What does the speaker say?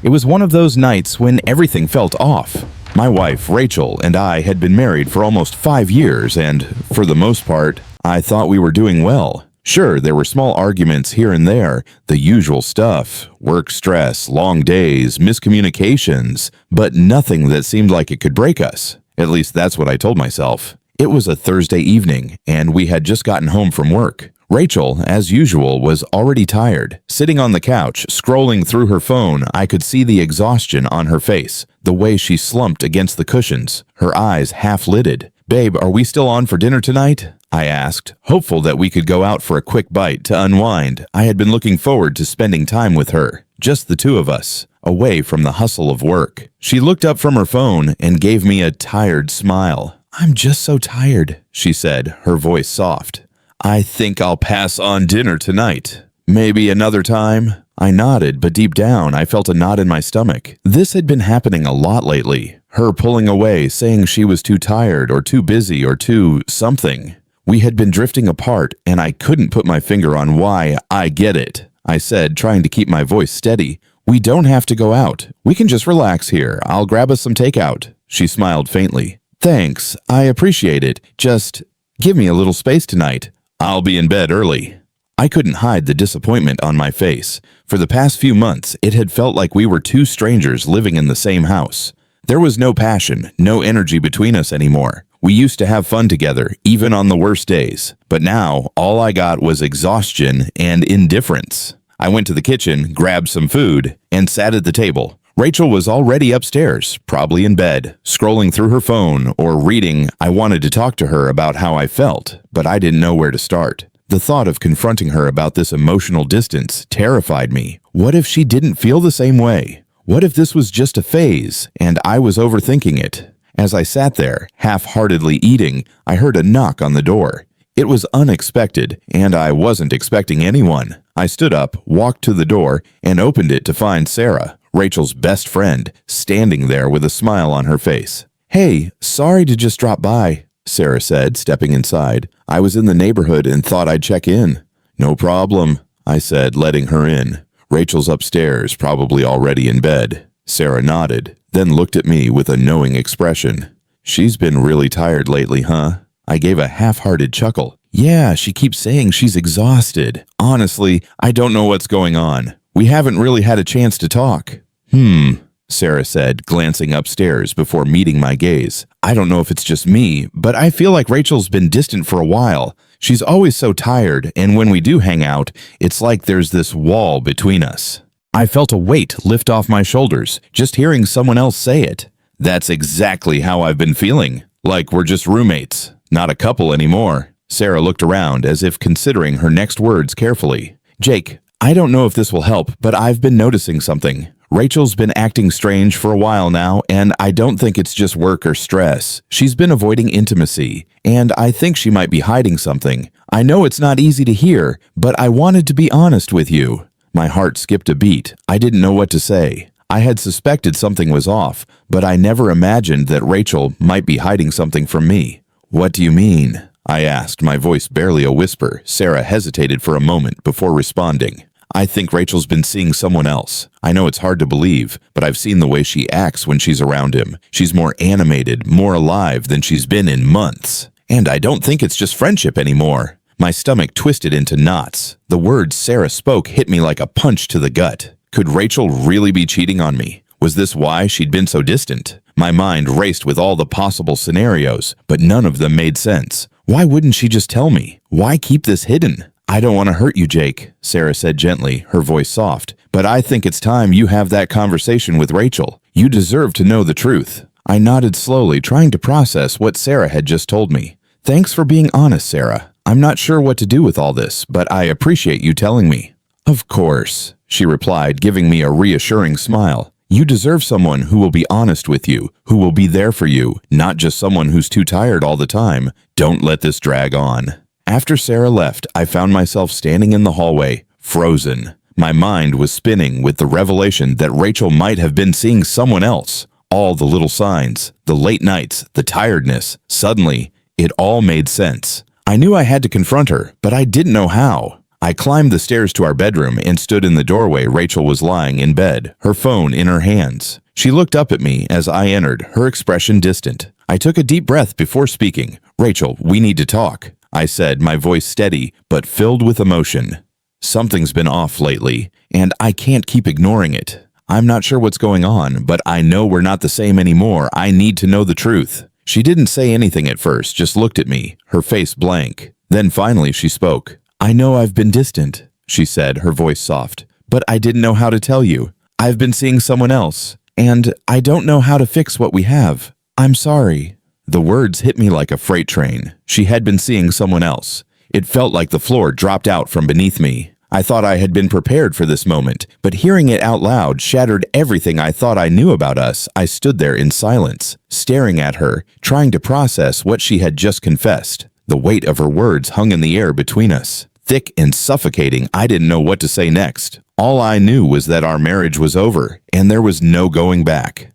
It was one of those nights when everything felt off. My wife, Rachel, and I had been married for almost 5 years, and, for the most part, I thought we were doing well. Sure, there were small arguments here and there, the usual stuff, work stress, long days, miscommunications, but nothing that seemed like it could break us. At least that's what I told myself. It was a Thursday evening, and we had just gotten home from work. Rachel, as usual, was already tired. Sitting on the couch, scrolling through her phone, I could see the exhaustion on her face, the way she slumped against the cushions, her eyes half-lidded. "Babe, are we still on for dinner tonight?" I asked, hopeful that we could go out for a quick bite to unwind. I had been looking forward to spending time with her, just the two of us, away from the hustle of work. She looked up from her phone and gave me a tired smile. "I'm just so tired," she said, her voice soft. "I think I'll pass on dinner tonight. Maybe another time?" I nodded, but deep down I felt a knot in my stomach. This had been happening a lot lately. Her pulling away, saying she was too tired or too busy or too something. We had been drifting apart, and I couldn't put my finger on why. "I get it," I said, trying to keep my voice steady. "We don't have to go out. We can just relax here. I'll grab us some takeout." She smiled faintly. "Thanks, I appreciate it. Just give me a little space tonight. I'll be in bed early." I couldn't hide the disappointment on my face. For the past few months, it had felt like we were two strangers living in the same house. There was no passion, no energy between us anymore. We used to have fun together, even on the worst days. But now, all I got was exhaustion and indifference. I went to the kitchen, grabbed some food, and sat at the table. Rachel was already upstairs, probably in bed, scrolling through her phone or reading. I wanted to talk to her about how I felt, but I didn't know where to start. The thought of confronting her about this emotional distance terrified me. What if she didn't feel the same way? What if this was just a phase, and I was overthinking it? As I sat there, half-heartedly eating, I heard a knock on the door. It was unexpected, and I wasn't expecting anyone. I stood up, walked to the door, and opened it to find Sarah, Rachel's best friend, standing there with a smile on her face. "Hey, sorry to just drop by," Sarah said, stepping inside. "I was in the neighborhood and thought I'd check in." "No problem," I said, letting her in. "Rachel's upstairs, probably already in bed." Sarah nodded, then looked at me with a knowing expression. "She's been really tired lately, huh?" I gave a half-hearted chuckle. "Yeah, she keeps saying she's exhausted. Honestly, I don't know what's going on. We haven't really had a chance to talk." Sarah said, glancing upstairs before meeting my gaze. "I don't know if it's just me, but I feel like Rachel's been distant for a while. She's always so tired, and when we do hang out, it's like there's this wall between us." I felt a weight lift off my shoulders, just hearing someone else say it. "That's exactly how I've been feeling. Like we're just roommates, not a couple anymore." Sarah looked around as if considering her next words carefully. "Jake, I don't know if this will help, but I've been noticing something. Rachel's been acting strange for a while now, and I don't think it's just work or stress. She's been avoiding intimacy, and I think she might be hiding something. I know it's not easy to hear, but I wanted to be honest with you." My heart skipped a beat. I didn't know what to say. I had suspected something was off, but I never imagined that Rachel might be hiding something from me. "What do you mean?" I asked, my voice barely a whisper. Sarah hesitated for a moment before responding. "I think Rachel's been seeing someone else. I know it's hard to believe, but I've seen the way she acts when she's around him. She's more animated, more alive than she's been in months. And I don't think it's just friendship anymore." My stomach twisted into knots. The words Sarah spoke hit me like a punch to the gut. Could Rachel really be cheating on me? Was this why she'd been so distant? My mind raced with all the possible scenarios, but none of them made sense. Why wouldn't she just tell me? Why keep this hidden? "I don't want to hurt you, Jake," Sarah said gently, her voice soft. "But I think it's time you have that conversation with Rachel. You deserve to know the truth." I nodded slowly, trying to process what Sarah had just told me. "Thanks for being honest, Sarah. I'm not sure what to do with all this, but I appreciate you telling me." "Of course," she replied, giving me a reassuring smile. "You deserve someone who will be honest with you, who will be there for you, not just someone who's too tired all the time. Don't let this drag on." After Sarah left, I found myself standing in the hallway, frozen. My mind was spinning with the revelation that Rachel might have been seeing someone else. All the little signs, the late nights, the tiredness. Suddenly, it all made sense. I knew I had to confront her, but I didn't know how. I climbed the stairs to our bedroom and stood in the doorway. Rachel was lying in bed, her phone in her hands. She looked up at me as I entered, her expression distant. I took a deep breath before speaking. "Rachel, we need to talk," I said, my voice steady but filled with emotion. "Something's been off lately, and I can't keep ignoring it. I'm not sure what's going on, but I know we're not the same anymore. I need to know the truth." She didn't say anything at first, just looked at me, her face blank. Then finally she spoke. "I know I've been distant," she said, her voice soft, "but I didn't know how to tell you. I've been seeing someone else, and I don't know how to fix what we have. I'm sorry." The words hit me like a freight train. She had been seeing someone else. It felt like the floor dropped out from beneath me. I thought I had been prepared for this moment, but hearing it out loud shattered everything I thought I knew about us. I stood there in silence, staring at her, trying to process what she had just confessed. The weight of her words hung in the air between us. Thick and suffocating, I didn't know what to say next. All I knew was that our marriage was over, and there was no going back.